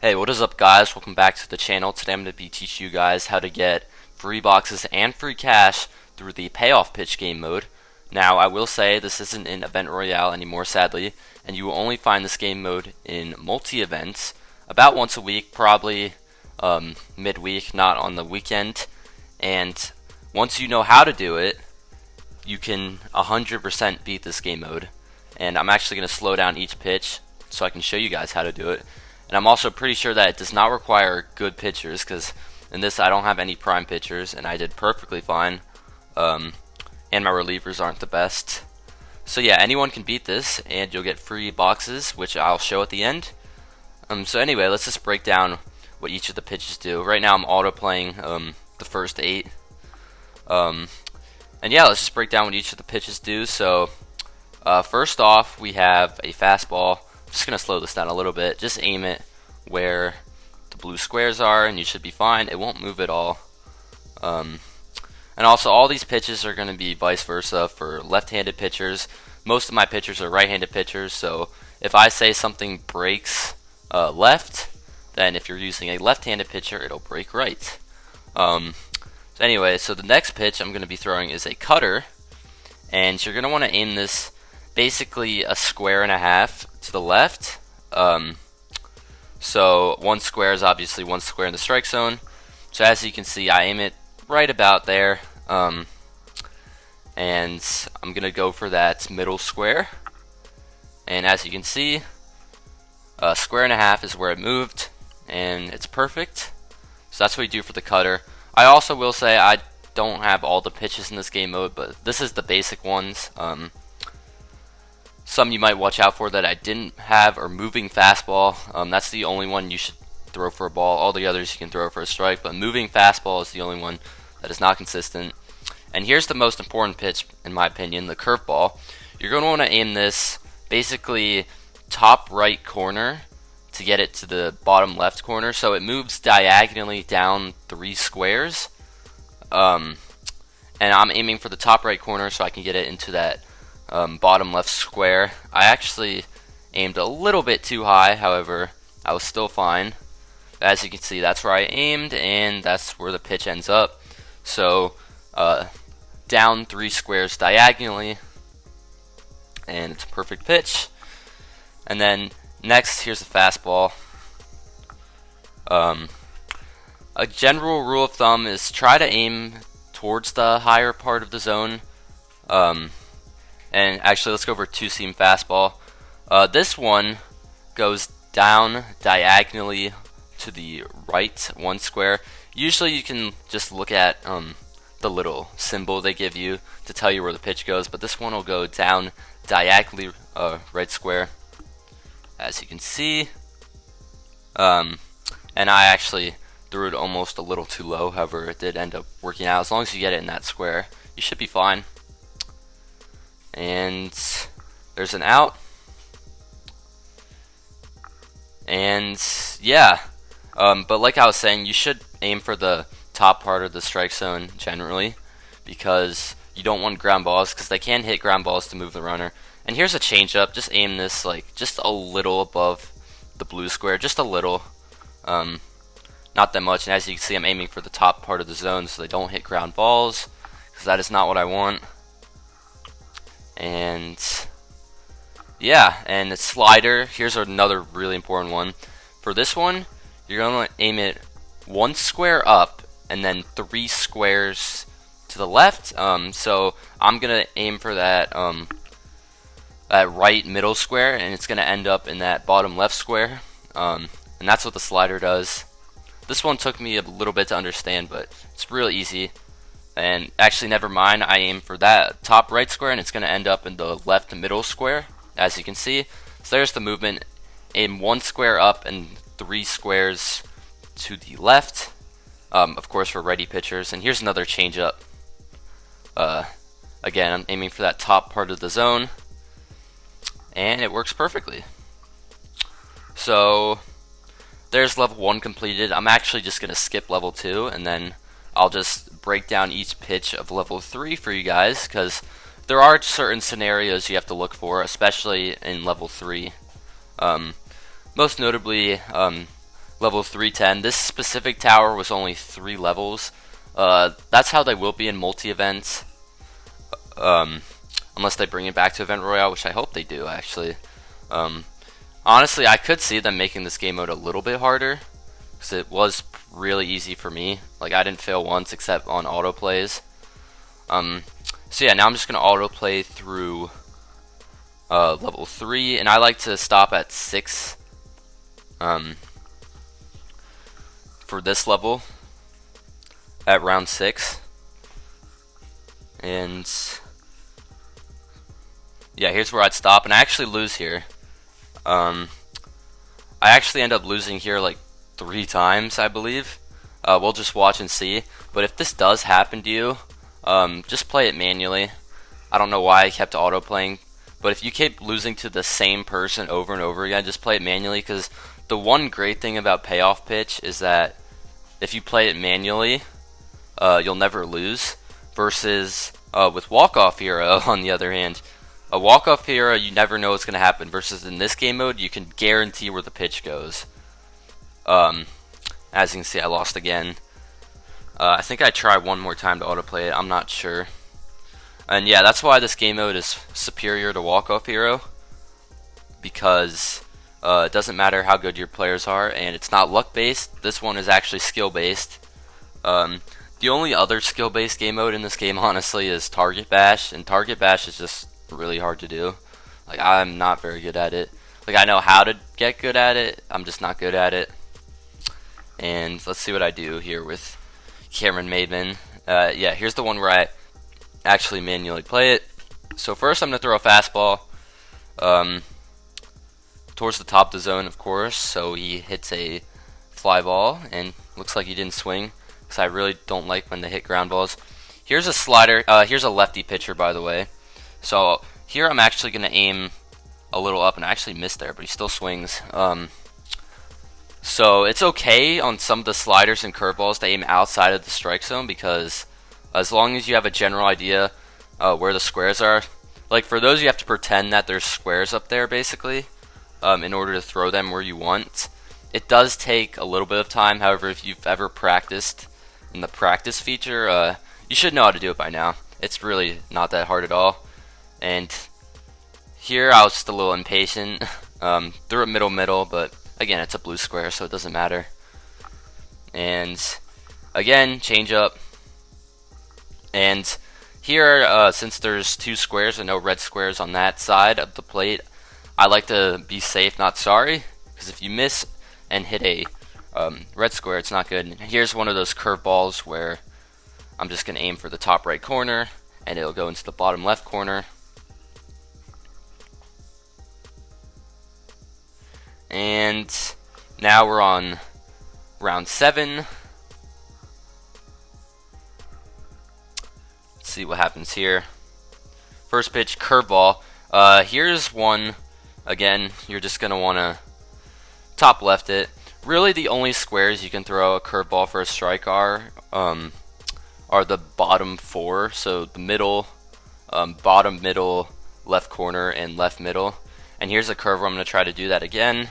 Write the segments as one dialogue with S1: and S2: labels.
S1: Hey, what is up guys? Welcome back to the channel. Today I'm going to be teaching you guys how to get free boxes and free cash through the payoff pitch game mode. Now, I will say this isn't in Event Royale anymore, sadly, and you will only find this game mode in multi-events about once a week, probably midweek, not on the weekend. And once you know how to do it, you can 100% beat this game mode. And I'm actually going to slow down each pitch so I can show you guys how to do it. And I'm also pretty sure that it does not require good pitchers, because in this I don't have any prime pitchers, and I did perfectly fine. And my relievers aren't the best. So yeah, anyone can beat this, and you'll get free boxes, which I'll show at the end. So anyway, let's just break down what each of the pitches do. Right now I'm auto-playing the first 8. And yeah, let's just break down what each of the pitches do. So first off, we have a fastball. Just going to slow this down a little bit. Just aim it where the blue squares are and you should be fine. It won't move at all. And also all these pitches are going to be vice versa for left-handed pitchers. Most of my pitchers are right-handed pitchers, so if I say something breaks left, then if you're using a left-handed pitcher, it'll break right. So anyway, so the next pitch I'm going to be throwing is a cutter, and you're going to want to aim this basically a square and a half to the left. So one square is obviously one square in the strike zone. So as you can see, I aim it right about there, and I'm gonna go for that middle square. And as you can see, a square and a half is where it moved, and it's perfect. So that's what we do for the cutter. I also will say I don't have all the pitches in this game mode, but this is the basic ones. Some you might watch out for that I didn't have are moving fastball. That's the only one you should throw for a ball. All the others you can throw for a strike, but moving fastball is the only one that is not consistent. And here's the most important pitch, in my opinion, the curveball. You're going to want to aim this basically top right corner to get it to the bottom left corner, so it moves diagonally down 3 squares. And I'm aiming for the top right corner so I can get it into that bottom left square. I actually aimed a little bit too high, however, I was still fine. As you can see, that's where I aimed, and that's where the pitch ends up. So, down 3 squares diagonally, and it's a perfect pitch. And then next, here's the fastball. A general rule of thumb is try to aim towards the higher part of the zone. And actually, let's go over 2-seam fastball. This one goes down diagonally to the right 1 square. Usually you can just look at the little symbol they give you to tell you where the pitch goes, but this one will go down diagonally right square, as you can see. And I actually threw it almost a little too low, however it did end up working out. As long as you get it in that square, you should be fine. And there's an out. And yeah, but like I was saying, you should aim for the top part of the strike zone generally, because you don't want ground balls, because they can hit ground balls to move the runner. And here's a changeup. Just aim this like just a little above the blue square, just a little, not that much. And as you can see, I'm aiming for the top part of the zone so they don't hit ground balls, because that is not what I want. And yeah, and the slider, here's another really important one. For this one, you're going to aim it 1 square up and then 3 squares to the left. So I'm going to aim for that that right middle square, and it's going to end up in that bottom left square. And that's what the slider does. This one took me a little bit to understand, but it's real easy. And actually, never mind, I aim for that top right square, and it's going to end up in the left middle square, as you can see. So there's the movement. Aim 1 square up and 3 squares to the left, of course for righty pitchers. And here's another changeup. Again, I'm aiming for that top part of the zone, and it works perfectly. So there's level 1 completed. I'm actually just going to skip level 2, and then I'll just break down each pitch of level 3 for you guys, because there are certain scenarios you have to look for, especially in level 3. Most notably, level 310. This specific tower was only 3 levels. That's how they will be in multi-events. Unless they bring it back to Event Royale, which I hope they do, actually. Honestly, I could see them making this game mode a little bit harder, because it was really easy for me. Like, I didn't fail once except on autoplays. So yeah, now I'm just going to autoplay through level 3, and I like to stop at 6 for this level, at round 6. And yeah, here's where I'd stop, and I actually lose here. I actually end up losing here like 3 times, I believe. We'll just watch and see. But if this does happen to you, just play it manually. I don't know why I kept auto-playing, but if you keep losing to the same person over and over again, just play it manually, because the one great thing about payoff pitch is that if you play it manually, you'll never lose, versus with walk-off hero, on the other hand. A walk-off hero, you never know what's going to happen, versus in this game mode, you can guarantee where the pitch goes. As you can see, I lost again. I think I tried one more time to autoplay it, I'm not sure. And yeah, that's why this game mode is superior to walk-off hero, because it doesn't matter how good your players are, and it's not luck-based. This one is actually skill-based. The only other skill-based game mode in this game, honestly, is Target Bash, and Target Bash is just really hard to do. Like, I'm not very good at it. Like, I know how to get good at it, I'm just not good at it. And let's see what I do here with Cameron Maidman. Yeah, here's the one where I actually manually play it. So first I'm going to throw a fastball towards the top of the zone, of course, so he hits a fly ball, and looks like he didn't swing, because I really don't like when they hit ground balls. Here's a slider. Here's a lefty pitcher, by the way. So here I'm actually going to aim a little up, and I actually missed there, but he still swings. So it's okay on some of the sliders and curveballs to aim outside of the strike zone, because as long as you have a general idea where the squares are, like for those you have to pretend that there's squares up there basically in order to throw them where you want. It does take a little bit of time, however, if you've ever practiced in the practice feature, you should know how to do it by now. It's really not that hard at all. And here I was just a little impatient, threw it middle, but again, it's a blue square, so it doesn't matter. And again, change up. And here, since there's 2 squares and no red squares on that side of the plate, I like to be safe, not sorry, because if you miss and hit a red square, it's not good. And here's one of those curveballs where I'm just going to aim for the top right corner, and it'll go into the bottom left corner. And now we're on round 7. Let's see what happens here. First pitch, curveball. Here's one. Again, you're just going to want to top left it. Really, the only squares you can throw a curveball for a strike are the bottom 4. So the middle, bottom middle, left corner, and left middle. And here's a curve where I'm going to try to do that again.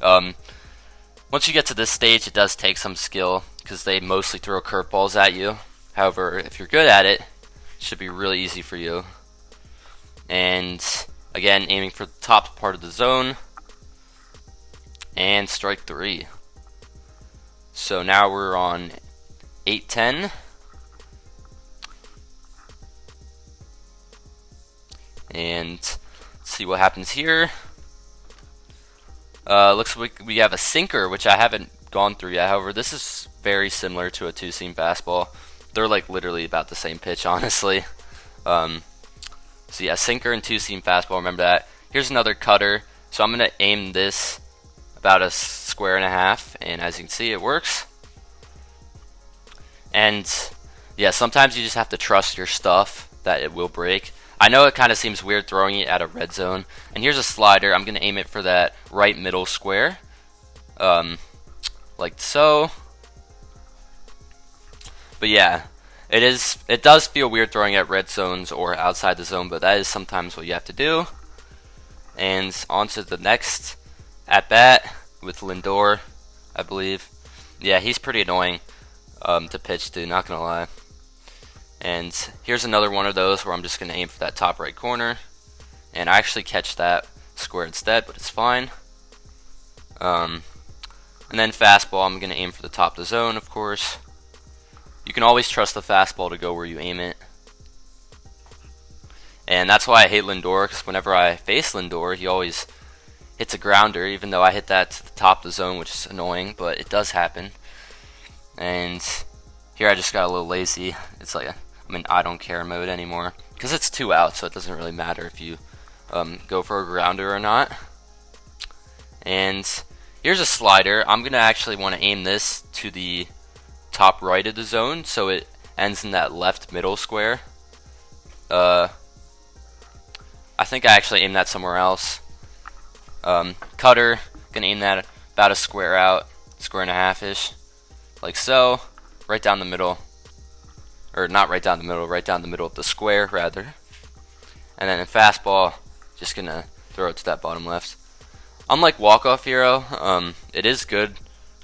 S1: Once you get to this stage, it does take some skill, because they mostly throw curveballs at you. However, if you're good at it, it should be really easy for you. And again, aiming for the top part of the zone. And strike 3. So now we're on 8-10. And let's see what happens here. Looks like we have a sinker, which I haven't gone through yet. However, this is very similar to a 2-seam fastball. They're like literally about the same pitch, honestly. So yeah, sinker and 2-seam fastball, remember that. Here's another cutter. So I'm going to aim this about a square and a half, and as you can see, it works. And yeah, sometimes you just have to trust your stuff that it will break. I know it kind of seems weird throwing it at a red zone. And here's a slider. I'm going to aim it for that right middle square. Like so. But yeah, it does feel weird throwing at red zones or outside the zone, but that is sometimes what you have to do. And on to the next at bat. with Lindor, I believe. Yeah, he's pretty annoying to pitch to, not gonna lie. And here's another one of those where I'm just gonna aim for that top right corner, and I actually catch that square instead, but it's fine. And then fastball, I'm gonna aim for the top of the zone, of course. You can always trust the fastball to go where you aim it. And that's why I hate Lindor, because whenever I face Lindor, he always hits a grounder, even though I hit that to the top of the zone, which is annoying, but it does happen. And here I just got a little lazy. It's like I'm in I don't care mode anymore, because it's 2 outs, so it doesn't really matter if you go for a grounder or not. And here's a slider. I'm going to actually want to aim this to the top right of the zone, so it ends in that left middle square. I think I actually aimed that somewhere else. Cutter, gonna aim that about a square out, square and a half-ish, like so, right down the middle, or not right down the middle, right down the middle of the square, rather. And then in fastball, just gonna throw it to that bottom left. Unlike walk-off hero, it is good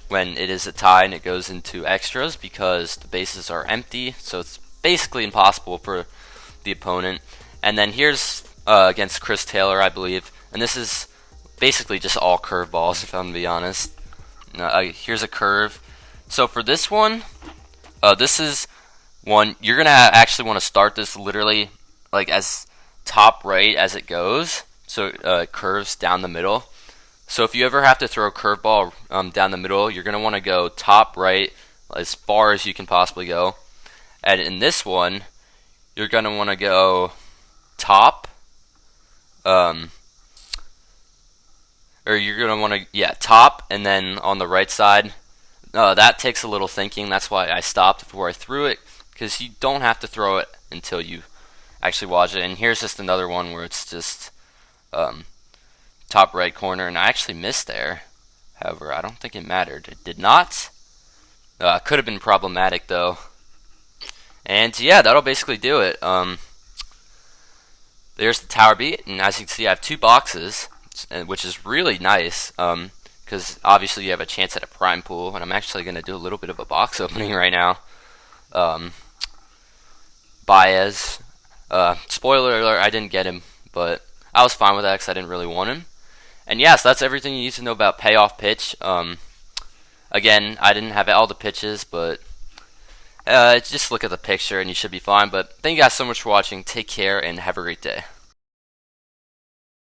S1: when it is a tie and it goes into extras, because the bases are empty, so it's basically impossible for the opponent. And then here's against Chris Taylor, I believe, and this is basically just all curveballs, if I'm gonna be honest. Here's a curve. So for this one, this is one you're gonna actually want to start this literally like as top right as it goes, so it curves down the middle. So if you ever have to throw a curveball down the middle, you're gonna want to go top right as far as you can possibly go. And in this one, you're gonna want to go top. Or you're gonna want to, top, and then on the right side. That takes a little thinking. That's why I stopped before I threw it, because you don't have to throw it until you actually watch it. And here's just another one where it's just top right corner, and I actually missed there. However, I don't think it mattered. It did not. Could have been problematic though. And yeah, that'll basically do it. There's the tower beat, and as you can see, I have 2 boxes, which is really nice, because obviously you have a chance at a prime pool, and I'm actually going to do a little bit of a box opening right now. Baez, spoiler alert, I didn't get him, but I was fine with that because I didn't really want him. And yes, that's everything you need to know about payoff pitch. Again, I didn't have all the pitches, but just look at the picture and you should be fine. But thank you guys so much for watching. Take care and have a great day.